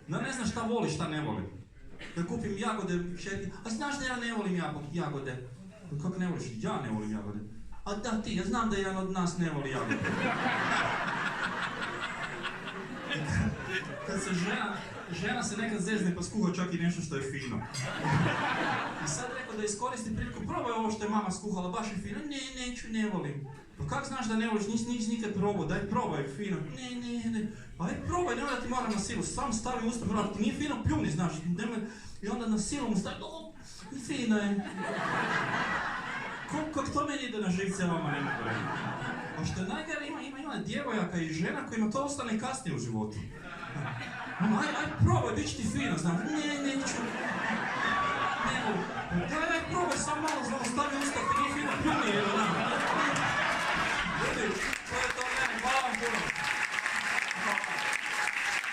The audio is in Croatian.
Da ne znaš šta voli, šta ne voli. Da kupim jagode, šetnji, a znaš da ja ne volim jagode? Kako ne voliš? Ja ne volim jagode. A da ti, ja znam da jedan od nas ne voli jagode. Kad se žena se nekad zezne pa skuha čak i nešto što je fino. I sad rekao da iskoristi priliku, probaj ovo što je mama skuhala, baš je fino. Ne, neću, ne volim. Pa kak znaš da ne voliš, nisi nikad probao, daj probaj, fino. Ne. Aj probaj, nemoj da ti moram na silu, sam stavi usta, bravo, ti nije fino, pljuni, znaš, nemoj. I onda na silu mu stavi, fino je. Kako to meni ide na živce, vama ne mogu reći. A što je najgore, ima djevojaka i žena kojima to ostane kasnije u životu. Aj probaj, bit će ti fino, znaš, neću. Ne mogu. Daj probaj, sam malo, stavi usta